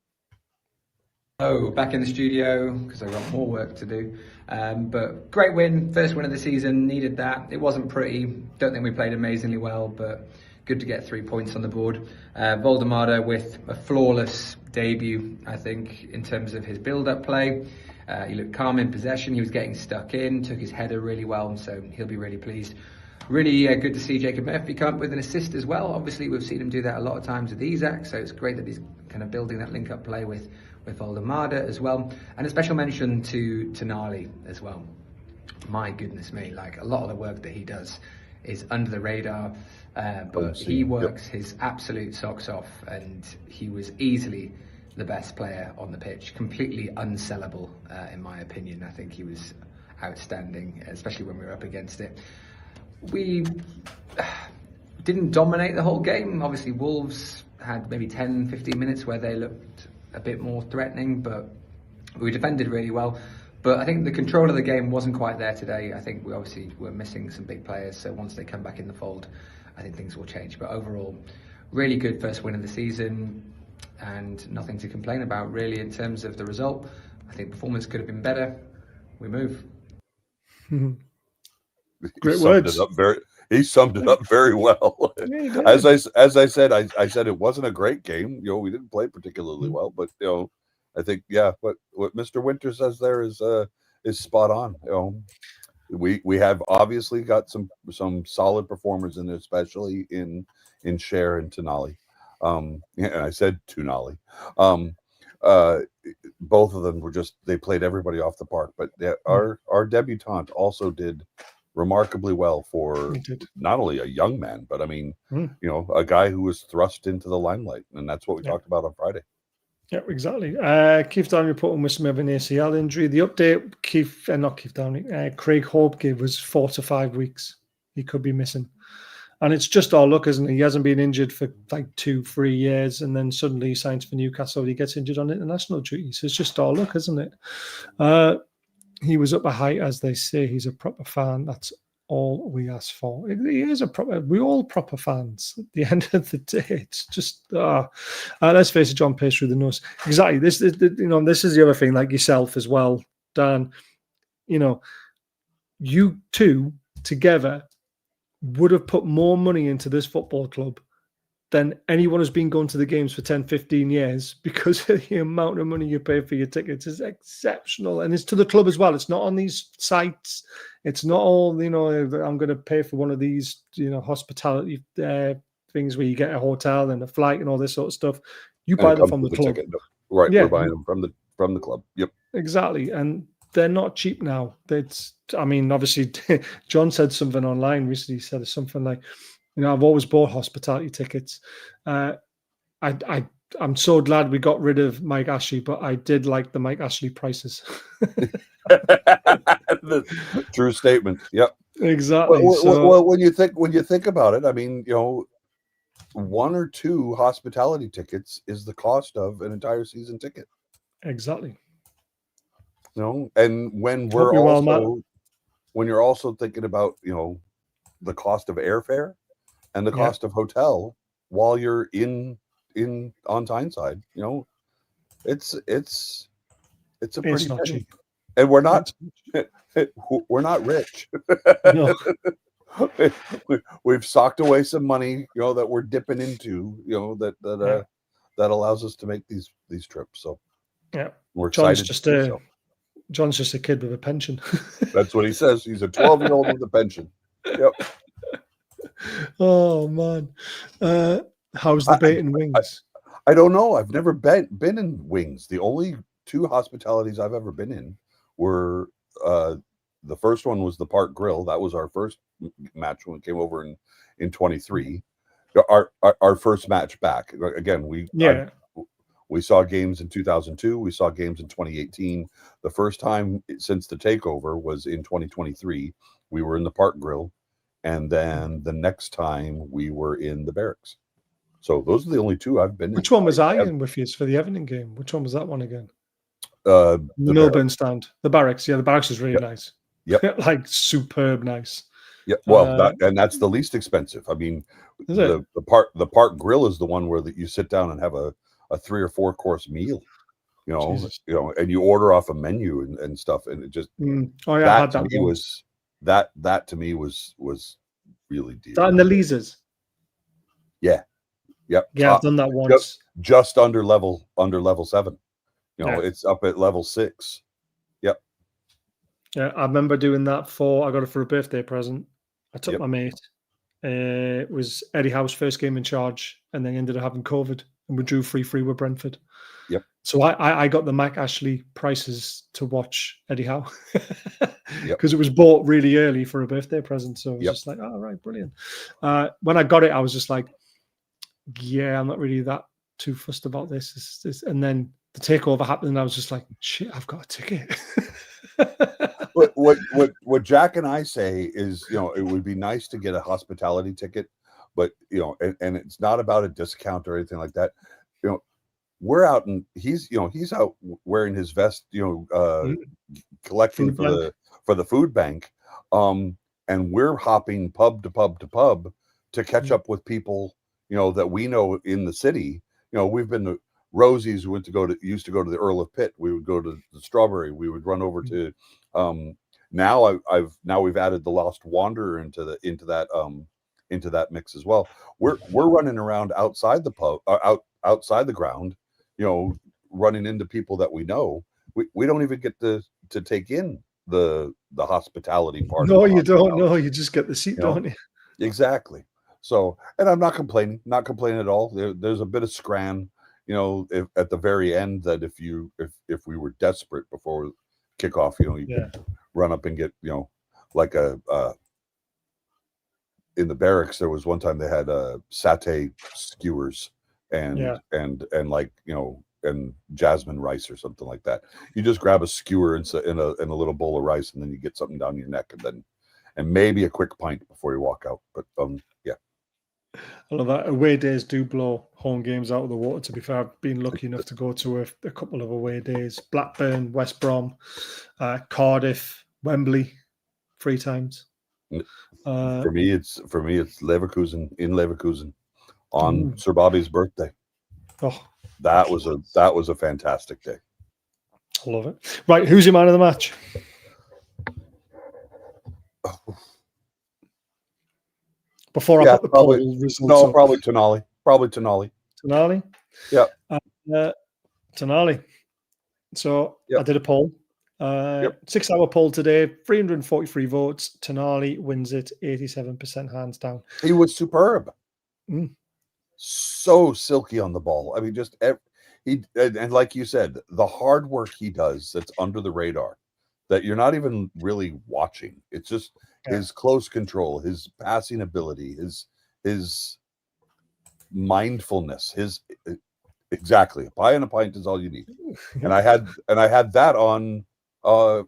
Oh, back in the studio because I've got more work to do. But great win, first win of the season, needed that. It wasn't pretty. Don't think we played amazingly well, but good to get 3 points on the board. Woltemade with a flawless debut, I think, in terms of his build-up play. He looked calm in possession. He was getting stuck in, took his header really well, so he'll be really pleased. Really good to see Jacob Murphy come up with an assist as well. Obviously, we've seen him do that a lot of times with Isaac, so it's great that he's kind of building that link-up play with Woltemade as well. And a special mention to Nali as well. My goodness me, like a lot of the work that he does is under the radar, but he works his absolute socks off, and he was easily the best player on the pitch, completely unsellable in my opinion. I think he was outstanding, especially when we were up against it. We didn't dominate the whole game. Obviously Wolves had maybe 10-15 minutes where they looked a bit more threatening, but we defended really well. But I think the control of the game wasn't quite there today. I think we obviously were missing some big players, so once they come back in the fold, I think things will change. But overall, really good first win of the season, and nothing to complain about really in terms of the result. I think performance could have been better. We move. Great words. He summed it up very well. As I said, I said it wasn't a great game. We didn't play particularly well, but I think what Mr. Winter says there is spot on. We have obviously got some solid performers in there, especially in Cher and Tonali. And I said Tonali. Both of them they played everybody off the park. But our debutante also did remarkably well for not only a young man, but I mean, a guy who was thrust into the limelight, and that's what we talked about on Friday. Yeah, exactly. Keith Downey reporting with some of an ACL injury. The update, Craig Hope gave was 4 to 5 weeks. He could be missing. And it's just all luck, isn't it? He hasn't been injured for like 2-3 years, and then suddenly he signs for Newcastle. He gets injured on international duty. So it's just all luck, isn't it? He was up a height, as they say. He's a proper fan. That's all we ask for. He is we're all proper fans at the end of the day. It's just, let's face it, John pays through the nose. Exactly. This is the other thing, like yourself as well, Dan. You two together would have put more money into this football club than anyone who's been going to the games for 10-15 years, because the amount of money you pay for your tickets is exceptional. And it's to the club as well. It's not on these sites. It's not all, I'm going to pay for one of these, hospitality things where you get a hotel and a flight and all this sort of stuff. You buy them from the club. Right. Yeah. We're buying them from the club. Yep. Exactly. And they're not cheap now. Obviously, John said something online recently. He said something like, I've always bought hospitality tickets. I'm so glad we got rid of Mike Ashley, but I did like the Mike Ashley prices. True statement. Yep. Exactly. Well, when you think about it, I mean, 1 or 2 hospitality tickets is the cost of an entire season ticket. Exactly. And when you're also thinking about, the cost of airfare and the cost of hotel while you're on Tyneside, it's a pretty penny. And we're not rich. No. We've socked away some money, that we're dipping into, that allows us to make these trips. So we're excited. John's just a kid with a pension. That's what he says. He's a 12-year-old with a pension. Yep. Oh man, how's the bait and wings? I don't know. I've never been in wings. The only 2 hospitalities I've ever been in were the first one was the Park Grill. That was our first match when we came over in 23. Our first match back. Again, we saw games in 2002. We saw games in 2018. The first time since the takeover was in 2023. We were in the Park Grill, and then the next time we were in the Barracks. So those are the only 2 I've been in. Which one was I in with you for the Everton game? Which one was that one again? The Milburn stand. The Barracks. Yeah, the Barracks is really nice. Yep. Like superb nice. Yeah, well, that's the least expensive. I mean, the Park Grill is the one where you sit down and have a 3 or 4 course meal, and you order off a menu and stuff, and it just I had that. That to me was really deep. That and the Leasers. Yeah, yep. Yeah, I've done that once. Just under level 7. It's up at level 6. Yep. Yeah, I remember doing that I got it for a birthday present. I took my mate. It was Eddie Howe's first game in charge, and then ended up having COVID, and we drew 3-3 with Brentford. Yep. So I got the Mac Ashley prices to watch Eddie Howe because it was bought really early for a birthday present. So it was just like, oh, right, brilliant. When I got it, I was just like, yeah, I'm not really that too fussed about this. And then the takeover happened, and I was just like, shit, I've got a ticket. What Jack and I say is, it would be nice to get a hospitality ticket, but and it's not about a discount or anything like that. We're out, and he's out wearing his vest, collecting for the food bank, and we're hopping pub to pub to pub to catch up with people that we know in the city. We've been to Rosie's, used to go to the Earl of Pitt. We would go to the Strawberry. We would run over to now we've added the Lost Wanderer into that mix as well. We're running around outside the pub, outside the ground, running into people that we know. We don't even get to take in the hospitality part. No, you don't. No, you just get the seat, don't you? Exactly. So, and I'm not complaining at all. There's a bit of scran, at the very end, that if we were desperate before kickoff, you could run up and get, like in the Barracks, there was one time they had satay skewers and like, and jasmine rice or something like that. You just grab a skewer in a little bowl of rice, and then you get something down your neck, and maybe a quick pint before you walk out. But yeah. I love that. Away days do blow home games out of the water, to be fair. I've been lucky enough to go to a couple of away days. Blackburn, West Brom, Cardiff, Wembley, 3 times. For me, it's Leverkusen, in Leverkusen on Sir Bobby's birthday. Oh, that was a fantastic day. I love it. Right, who's your man of the match? Before I put the poll results up. Probably Tonali. Tonali? Yeah. Tonali. So I did a poll. 6-hour poll today, 343 votes. Tonali wins it, 87% hands down. He was superb. So silky on the ball. I mean, just and like you said, the hard work he does that's under the radar, that you're not even really watching. It's just his close control, his passing ability, his mindfulness, exactly. A pie and a pint is all you need. And I had that on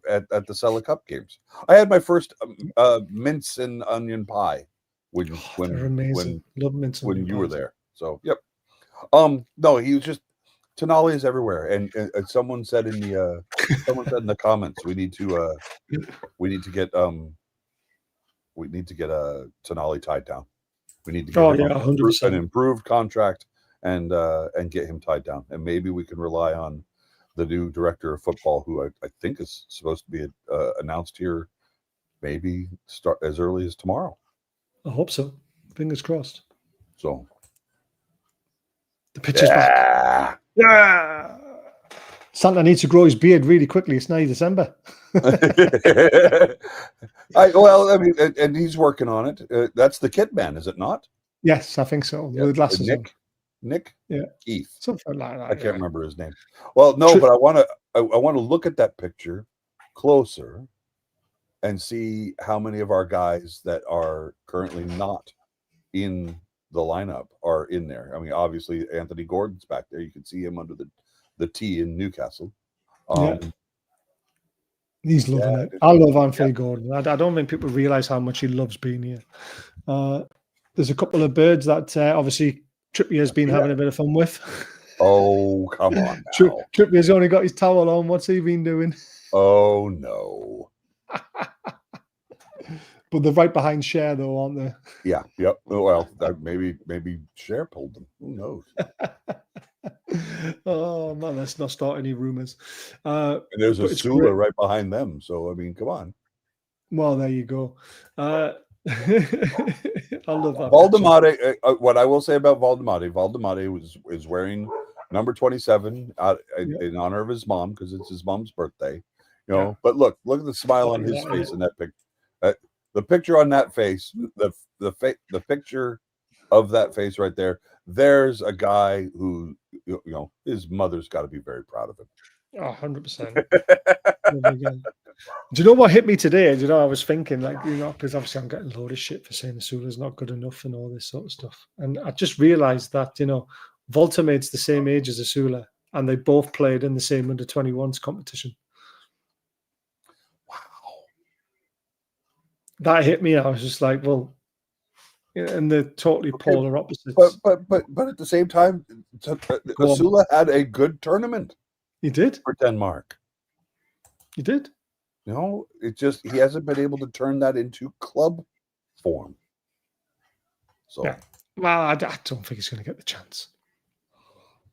at the Sella Cup games. I had my first mince and onion pie when you were there. So no, he was just, Tonali is everywhere, and someone said in the comments, we need to get Tonali tied down. We need to get an improved contract and get him tied down, and maybe we can rely on the new director of football, who I think is supposed to be announced here, maybe start as early as tomorrow. I hope so. Fingers crossed. So the pitch is back. Yeah. Santa needs to grow his beard really quickly. It's now December. Well, I mean, and he's working on it. That's the Kit Man, is it not? Yes, I think so. Yeah. With glasses on. Nick, Yeah, Keith. something like that. I can't remember his name. Well, no, but I want to look at that picture closer and see how many of our guys that are currently not in the lineup are in there. I mean, obviously Anthony Gordon's back there. You can see him under the T in Newcastle. He's loving it. I love Anthony Gordon. I don't think people realize how much he loves being here. There's a couple of birds that obviously Trippier's been having a bit of fun with. Oh, come on now. Trippier's only got his towel on. What's he been doing? Oh, no. But they're right behind Cher, though, aren't they? Yeah. Yep. Well, maybe Cher pulled them. Who knows? Oh, man, let's not start any rumors. And there's a Sula right behind them. So, I mean, come on. Well, there you go. I love that. Woltemade, what I will say about Woltemade is wearing number 27 in honor of his mom, because it's his mom's birthday. You know, but look at the smile on his face in that picture. The picture on that face, the picture of that face right there. There's a guy who, you know, his mother's got to be very proud of him. 100%. Do you know what hit me today? Do you know, I was thinking, like, you know, because obviously I'm getting a load of shit for saying the Sula's not good enough and all this sort of stuff. And I just realized that, you know, Woltemade's the same age as Asula, and they both played in the same under-21s competition. Wow. That hit me. I was just like, well, and they're totally polar opposites. But at the same time, Asula had a good tournament. He did. For Denmark. He did. You know, it just, he hasn't been able to turn that into club form. So, yeah. Well, I don't think he's going to get the chance.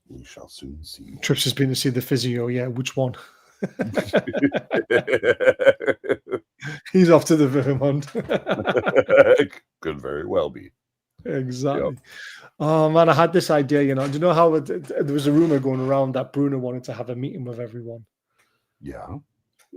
We shall soon see. Trips has been to see the physio. Yeah, which one? He's off to the Vermont. Could very well be. Exactly. Yep. Oh man, I had this idea. You know, do you know how there was a rumor going around that Bruno wanted to have a meeting with everyone? Yeah.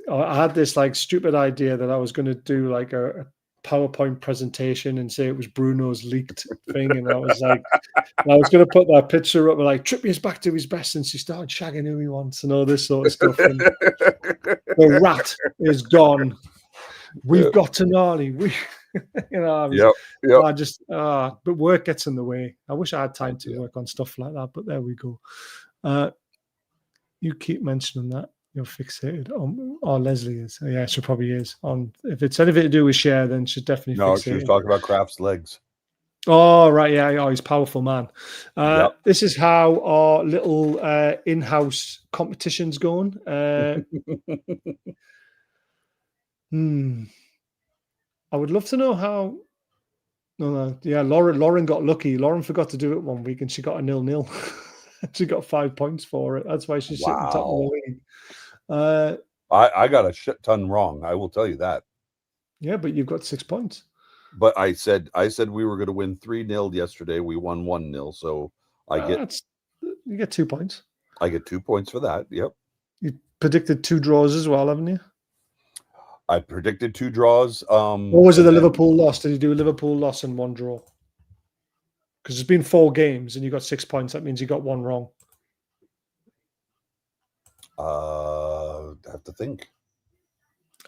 I had this like stupid idea that I was going to do like a PowerPoint presentation and say it was Bruno's leaked thing, and I was like, I was going to put that picture up with like Trippier's back to his best since he started shagging who he wants and all this sort of stuff. And the rat is gone. We've got Tonali. You know, I just, but work gets in the way. I wish I had time to work on stuff like that, but there we go. You keep mentioning that you're fixated on, or Leslie is. Yeah, she probably is. On if it's anything to do with Cher, then she's definitely fixated. She was talking about Kraft's legs. Oh, right, yeah. Oh, he's a powerful man. This is how our little in-house competition's going. I would love to know how. No. Yeah, Lauren got lucky. Lauren forgot to do it one week, and she got a 0-0. She got 5 points for it. That's why she's sitting top of the league. I got a shit ton wrong. I will tell you that. Yeah, but you've got 6 points. But I said we were going to win 3-0 yesterday. We won 1-0. So you get 2 points. I get 2 points for that. Yep. You predicted 2 draws as well, haven't you? I predicted 2 draws. What was it? The Liverpool loss? Did you do a Liverpool loss and 1 draw? Because it's been 4 games and you got 6 points. That means you got 1 wrong. I have to think.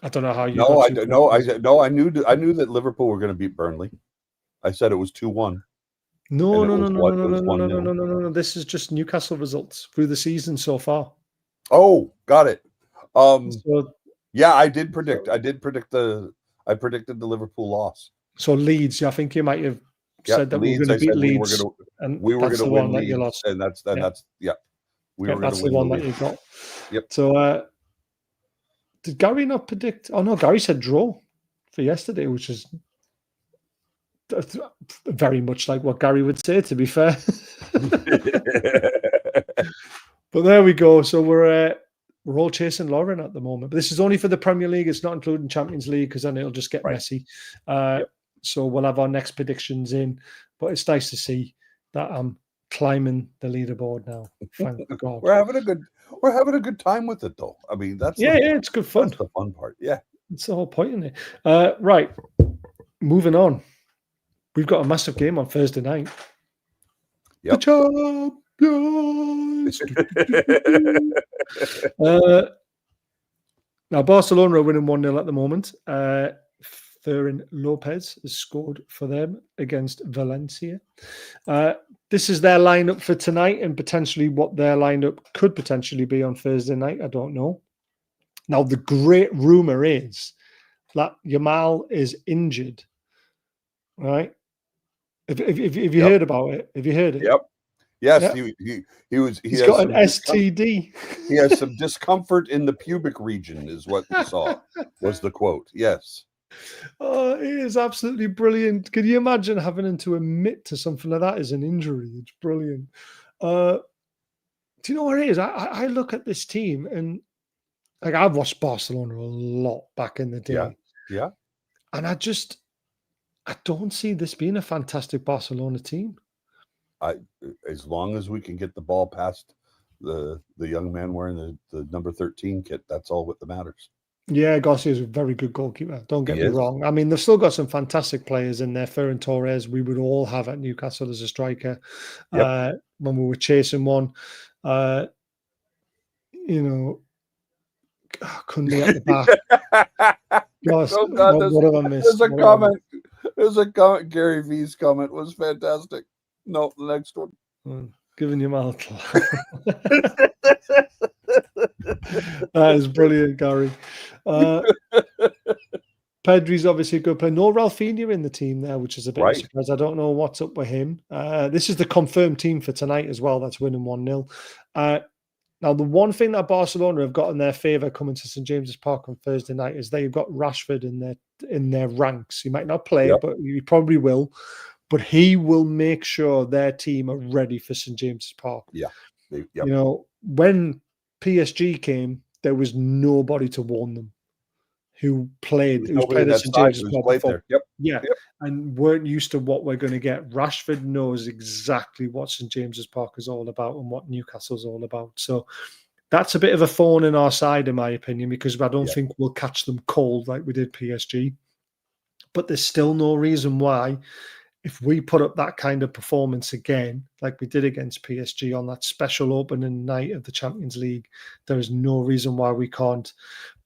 I don't know how you. I knew that Liverpool were going to beat Burnley. I said it was 2-1. No. This is just Newcastle results through the season so far. Oh, got it. Yeah, I did predict. I predicted the Liverpool loss. So Leeds, I think you might have said that we were going to beat Leeds, we were going to win Leeds, and that's we were going to win. That's the one that you got. Yep. So did Gary not predict? Oh no, Gary said draw for yesterday, which is very much like what Gary would say, to be fair. But there we go. So we're all chasing Lauren at the moment. But this is only for the Premier League. It's not including Champions League, because then it'll just get messy. So we'll have our next predictions in. But it's nice to see that I'm climbing the leaderboard now. Thank God. We're having a good time with it, though. I mean, that's Yeah, it's good fun. That's the fun part. Yeah, It's the whole point in it. Right, moving on. We've got a massive game on Thursday night. Yep. The champions. Now, Barcelona are winning 1-0 at the moment. Ferran Lopez has scored for them against Valencia. This is their lineup for tonight and potentially what their lineup could potentially be on Thursday night. I don't know. Now, the great rumor is that Yamal is injured, right? Have you heard about it? Have you heard it? Yep. Yes, Yeah. He's got an STD. He has some discomfort in the pubic region, is what we saw. Was the quote? Yes. Oh, it is absolutely brilliant. Can you imagine having to admit to something like that as an injury? It's brilliant. Do you know what it is? I look at this team and like I've watched Barcelona a lot back in the day. Yeah. And I don't see this being a fantastic Barcelona team. As long as we can get the ball past the young man wearing the number 13 kit, that's all what matters. Yeah, Garcia is a very good goalkeeper. Don't get me wrong. I mean, they've still got some fantastic players in there. Ferran Torres, we would all have at Newcastle as a striker when we were chasing one. Couldn't be at the back. Gosh, Oh God, what have I missed? There's a comment. There's a comment. Gary V's comment was fantastic. No, the next one. Giving you mouth. That is brilliant, Gary. Pedri's obviously a good player. No Rafinha in the team there, which is a bit of a surprise. I don't know what's up with him. This is the confirmed team for tonight as well. That's winning 1-0. Now, the one thing that Barcelona have got in their favour coming to St James's Park on Thursday night is they've got Rashford in their ranks. He might not play, but he probably will. But he will make sure their team are ready for St James's Park. Yeah. You know, when PSG came, there was nobody to warn them who played at St James's Park before. And weren't used to what we're going to get. Rashford knows exactly what St James's Park is all about and what Newcastle's all about. So that's a bit of a thorn in our side, in my opinion, because I don't think we'll catch them cold like we did PSG. But there's still no reason why, if we put up that kind of performance again, like we did against PSG on that special opening night of the Champions League, there is no reason why we can't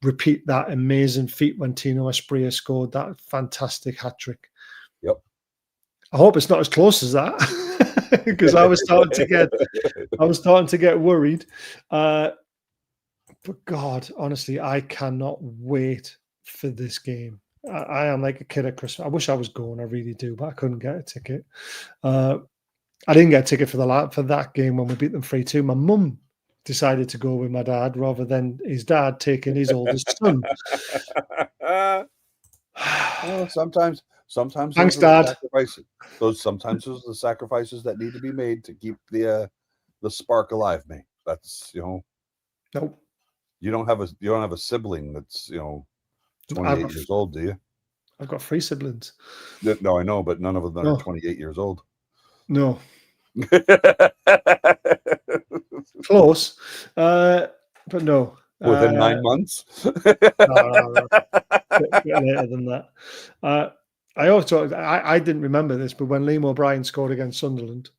repeat that amazing feat when Tino Asprilla scored that fantastic hat-trick. Yep. I hope it's not as close as that, because I was starting to get worried. But God, honestly, I cannot wait for this game. I am like a kid at Christmas. I wish I was going. I really do, but I couldn't get a ticket. I didn't get a ticket for that game when we beat them 3-2. My mum decided to go with my dad rather than his dad taking his oldest son. Well, sometimes Thanks, Dad. Sometimes those are the sacrifices that need to be made to keep the spark alive, mate. That's Nope. You don't have a sibling that's 28 years old, do you? I've got 3 siblings. No, I know, but none of them are 28 years old. No. Close. But no. Within 9 months? No. Bit later than that. I didn't remember this, but when Liam O'Brien scored against Sunderland,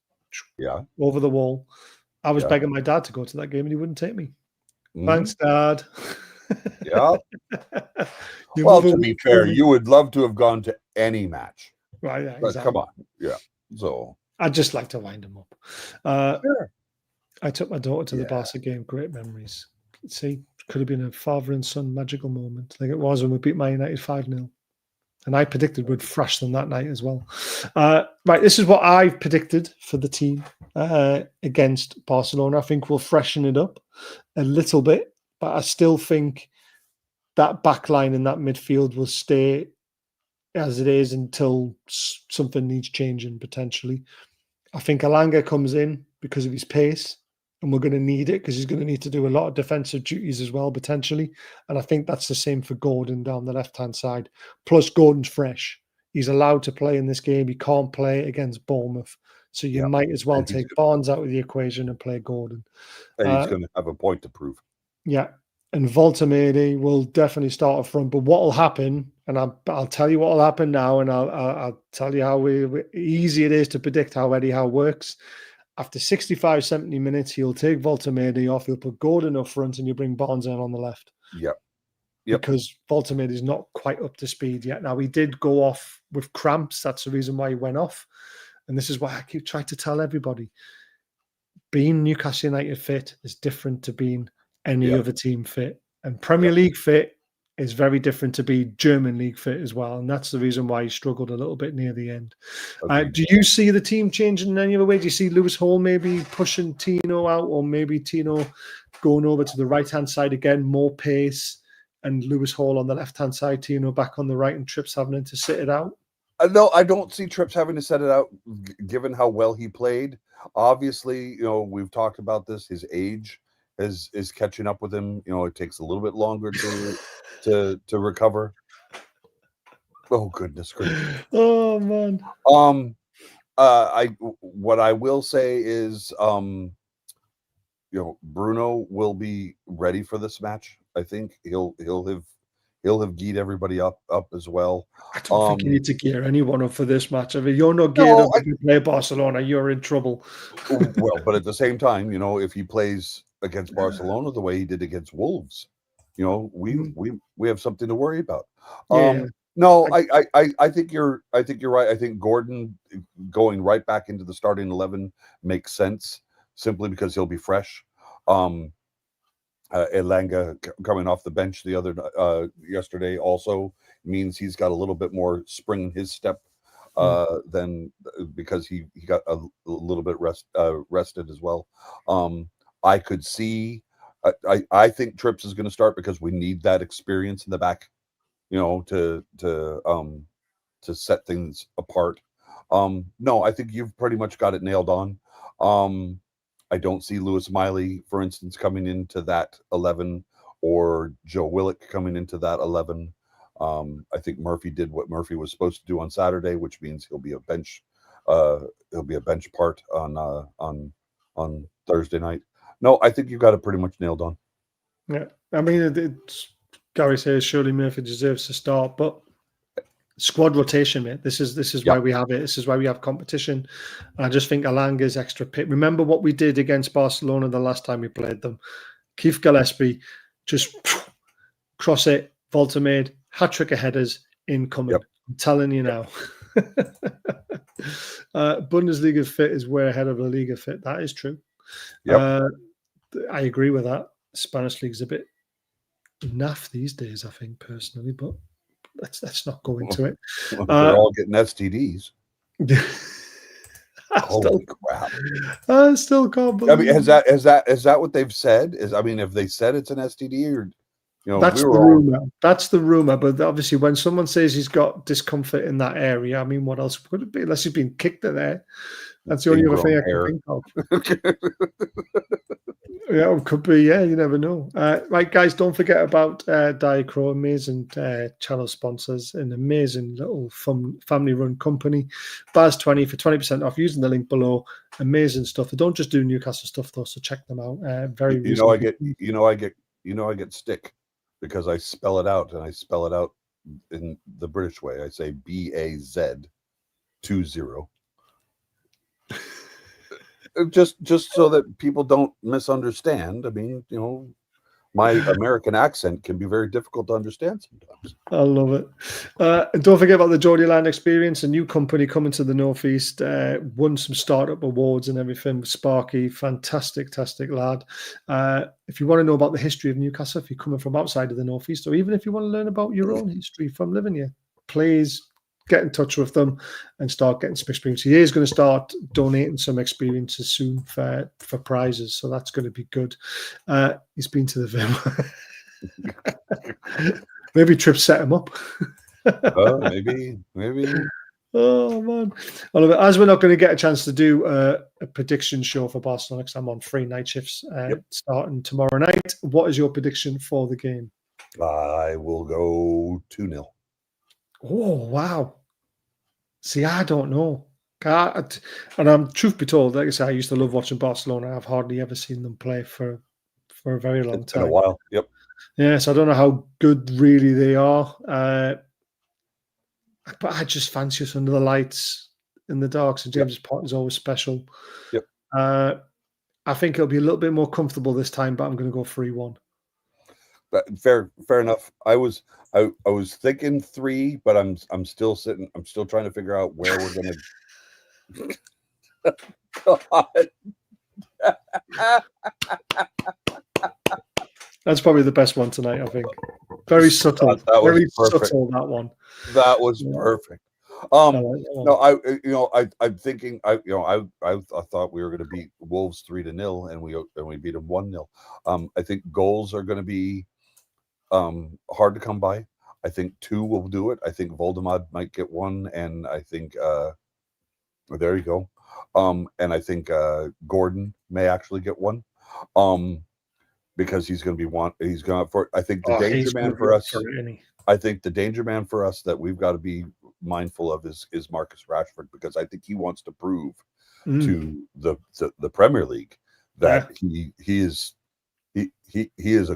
over the wall, I was begging my dad to go to that game and he wouldn't take me. Thanks, Dad. Yeah. Well, to be fair, you would love to have gone to any match. Right, yeah, but exactly. Come on. Yeah. So I'd just like to wind them up. Sure. I took my daughter to the Barca game. Great memories. See, could have been a father and son magical moment, like it was when we beat Man United 5-0. And I predicted we'd thrash them that night as well. Right, this is what I've predicted for the team against Barcelona. I think we'll freshen it up a little bit, but I still think that back line and that midfield will stay as it is until something needs changing, potentially. I think Alanga comes in because of his pace, and we're going to need it because he's going to need to do a lot of defensive duties as well, potentially. And I think that's the same for Gordon down the left-hand side. Plus, Gordon's fresh. He's allowed to play in this game. He can't play against Bournemouth. So you might as well And he's take Barnes out of the equation and play Gordon. And he's going to have a point to prove. Yeah. And Woltemade will definitely start up front. But what will happen, and I'll tell you what will happen now, and I'll tell you how easy it is to predict how Eddie Howe works. After 65, 70 minutes, he'll take Woltemade off. He'll put Gordon up front, and you bring Barnes in on the left. Yep. Because Woltemade is not quite up to speed yet. Now, he did go off with cramps. That's the reason why he went off. And this is why I keep trying to tell everybody. Being Newcastle United fit is different to being any other team fit. And Premier League fit is very different to be German League fit as well. And that's the reason why he struggled a little bit near the end. Do you see the team changing in any other way? Do you see Lewis Hall maybe pushing Tino out, or maybe Tino going over to the right-hand side again, more pace, and Lewis Hall on the left-hand side, Tino back on the right, and Trips having to sit it out? No, I don't see Trips having to set it out, given how well he played. Obviously, we've talked about this. His age is catching up with him. It takes a little bit longer to recover. Oh, goodness gracious. Oh, man. What I will say is, Bruno will be ready for this match. I think he'll have geared everybody up as well. I don't think you need to gear anyone up for this match. I mean, you're not geared up if you play Barcelona, you're in trouble. Well, but at the same time, if he plays against Barcelona the way he did against Wolves, we have something to worry about. No, I think you're right. I think Gordon going right back into the starting 11 makes sense, simply because he'll be fresh. Elanga coming off the bench yesterday also means he's got a little bit more spring in his step than, because he got a little bit rested as well. I could see. I think Trips is going to start because we need that experience in the back, to set things apart. No, I think you've pretty much got it nailed on. I don't see Lewis Miley, for instance, coming into that 11, or Joe Willock coming into that 11. I think Murphy did what Murphy was supposed to do on Saturday, which means he'll be a bench part on Thursday night. No, I think you've got it pretty much nailed on. Yeah, I mean, Gary says surely Murphy deserves to start, but squad rotation, mate. This is why we have it. This is why we have competition. And I just think Alanga's extra pit. Remember what we did against Barcelona the last time we played them. Keith Gillespie just cross it, Woltemade, hat-trick of headers, incoming. Yep. I'm telling you now. Bundesliga fit is way ahead of the Liga fit. That is true. Yep. I agree with that. Spanish league's a bit naff these days, I think, personally, but let's not go into it. Well, they're all getting STDs. Holy crap! I still can't believe. I mean, is that what they've said? Have they said it's an STD, or that's the rumor? That's the rumor. But obviously, when someone says he's got discomfort in that area, I mean, what else could it be? Unless he's been kicked in there. That's the only other thing I can think of. Yeah, it could be. Yeah, you never know. Right, guys, don't forget about Diacro, amazing channel sponsors, an amazing little family-run company. Baz20 for 20% off using the link below. Amazing stuff. They don't just do Newcastle stuff though, so check them out. Very. I get stick because I spell it out, and I spell it out in the British way. I say BAZ 20. Just so that people don't misunderstand. I mean, my American accent can be very difficult to understand sometimes. I love it. And don't forget about the Geordieland Experience, a new company coming to the Northeast. Won some startup awards and everything. Sparky, fantastic lad. If you want to know about the history of Newcastle, if you're coming from outside of the Northeast, or even if you want to learn about your own history from living here, please get in touch with them and start getting some experience. He is going to start donating some experiences soon for prizes, so that's going to be good. He's been to the film. Maybe Trips set him up. Maybe. Oh man, I love it. As we're not going to get a chance to do a prediction show for Barcelona because I'm on 3 night shifts starting tomorrow night. What is your prediction for the game? I will go 2-0. Oh wow. See, I don't know. And truth be told, like I say, I used to love watching Barcelona. I've hardly ever seen them play for a very long It's been a time. while. Yep. Yes, I don't know how good really they are, but I just fancy us under the lights in the dark. St James's Park is always special. Yep. I think it'll be a little bit more comfortable this time, but I'm going to go 3-1. Fair enough. I was thinking 3, but I'm still sitting. I'm still trying to figure out where we're gonna. That's probably the best one tonight, I think. Very subtle. That was very perfect. subtle, that one. That was perfect. No, I'm thinking. I thought we were going to beat Wolves 3-0, and we beat them 1-0. I think goals are going to be hard to come by. I think 2 will do it. I think Woltemade might get 1, and I think there you go. And I think Gordon may actually get 1. Because he's going to be he's going for. I think the danger man for us. I think the danger man for us that we've got to be mindful of is Marcus Rashford, because I think he wants to prove to the Premier League that he is a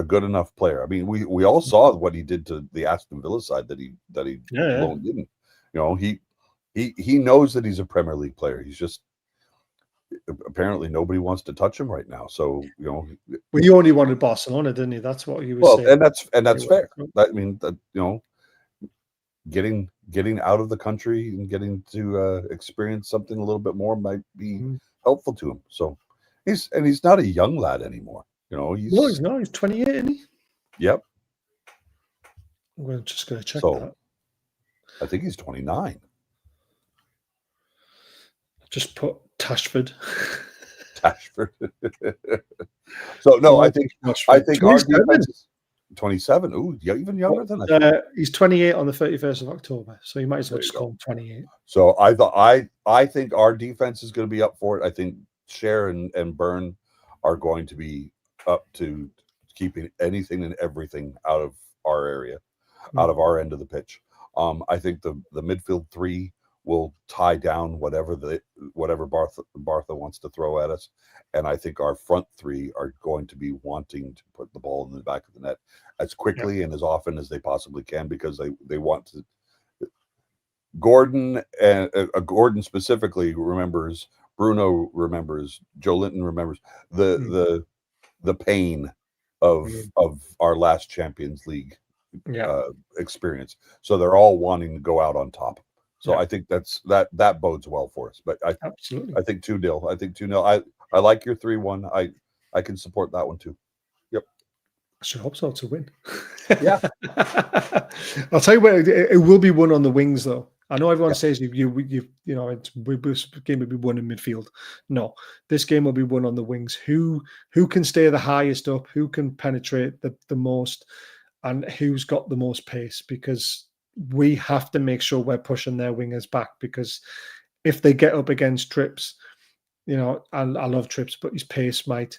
good enough player. I mean, we all saw what he did to the Aston Villa side that he loaned in. You know, he knows that he's a Premier League player. He's just apparently nobody wants to touch him right now. So well, you only wanted Barcelona, didn't you? That's what you were saying. And that's fair. I mean, getting out of the country and getting to experience something a little bit more might be helpful to him. So he's not a young lad anymore. He's not. He's 28, isn't he? Yep. We're just going to check that. I think he's 29. Just put Tashford. So no, I think our defense is 27. Ooh, even younger than I thought. He's 28 on the 31st of October, so you might as well just call him 28. So I think our defense is going to be up for it. I think Cher and Byrne are going to be up to keeping anything and everything out of our area, out of our end of the pitch. I think the midfield 3 will tie down whatever Bartha wants to throw at us, and I think our front 3 are going to be wanting to put the ball in the back of the net as quickly and as often as they possibly can, because they want to. Gordon specifically remembers. Bruno remembers. Joe Linton remembers the pain of our last Champions League experience. So they're all wanting to go out on top. So I think that bodes well for us. But I think 2-0. I think 2-0. I like your 3-1. I can support that one too. Yep. I should hope so to win. Yeah. I'll tell you what, it will be won on the wings though. I know everyone says this game will be won in midfield. No, this game will be won on the wings. Who can stay the highest up? Who can penetrate the most? And who's got the most pace? Because we have to make sure we're pushing their wingers back, because if they get up against Trips, I love Trips, but his pace might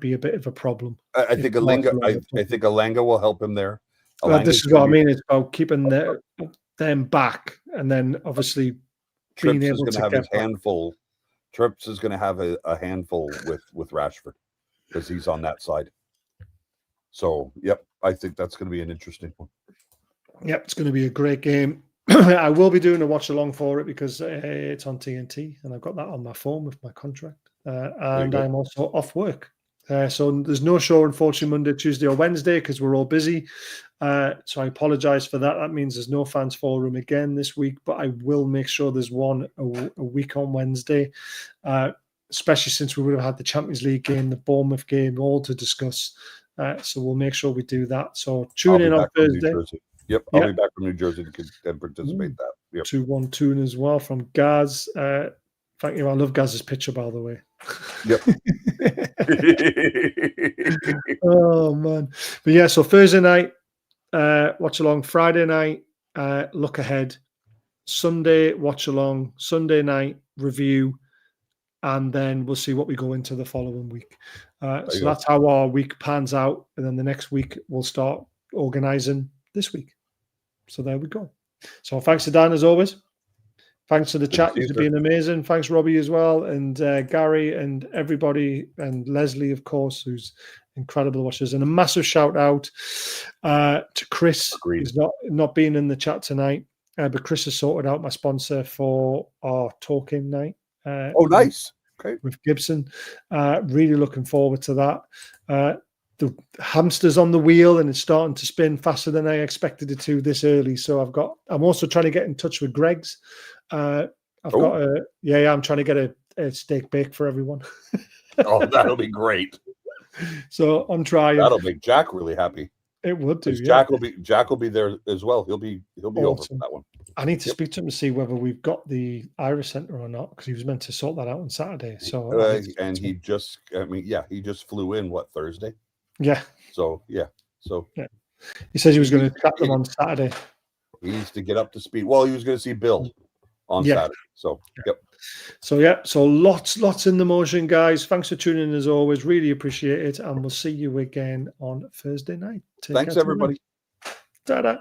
be a bit of a problem. I think Alanga will help him there. This is what I mean. It's about keeping them back, and then obviously being able to have his handful. Trips is going to have a handful with Rashford, because he's on that side. So, yep, I think that's going to be an interesting one. Yep, it's going to be a great game. I will be doing a watch along for it because it's on TNT, and I've got that on my phone with my contract. And I'm also off work. So there's no show, unfortunately, Monday, Tuesday, or Wednesday because we're all busy. So I apologize for that. That means there's no fans forum again this week, but I will make sure there's one a week on Wednesday, especially since we would have had the Champions League game, the Bournemouth game, all to discuss. So we'll make sure we do that. So tune in on Thursday. Yep, I'll be back from New Jersey to participate in that. Yep. 2-1 tune as well from Gaz. Thank you. I love Gaz's picture, by the way. Yep. Oh man. But yeah, so Thursday night, watch along. Friday night, look ahead. Sunday, watch along. Sunday night, review. And then we'll see what we go into the following week. So that's how our week pans out. And then the next week we'll start organizing this week. So there we go. So thanks to Dan as always. Thanks for the Good to chat. see you, You've sir. been amazing. Thanks, Robbie, as well. And Gary and everybody. And Leslie, of course, who's incredible watchers. And a massive shout out to Chris, Agreed. who's not being in the chat tonight. But Chris has sorted out my sponsor for our talking night. Oh, nice. Great. With Gibson. Really looking forward to that. The hamster's on the wheel and it's starting to spin faster than I expected it to this early. So I'm also trying to get in touch with Greg's. I'm trying to get a steak bake for everyone. Oh, that'll be great. So I'm trying. That'll make Jack really happy. It would do. Yeah. Jack will be there as well. He'll be over for that one. I need to speak to him to see whether we've got the Irish Centre or not, because he was meant to sort that out on Saturday. So he just flew in Thursday? Yeah. So yeah. He says he was going to chat them on Saturday. He needs to get up to speed. Well, he was going to see Bill on Saturday. So So lots in the motion, guys. Thanks for tuning in as always. Really appreciate it. And we'll see you again on Thursday night. Thanks, everybody. Ta-da.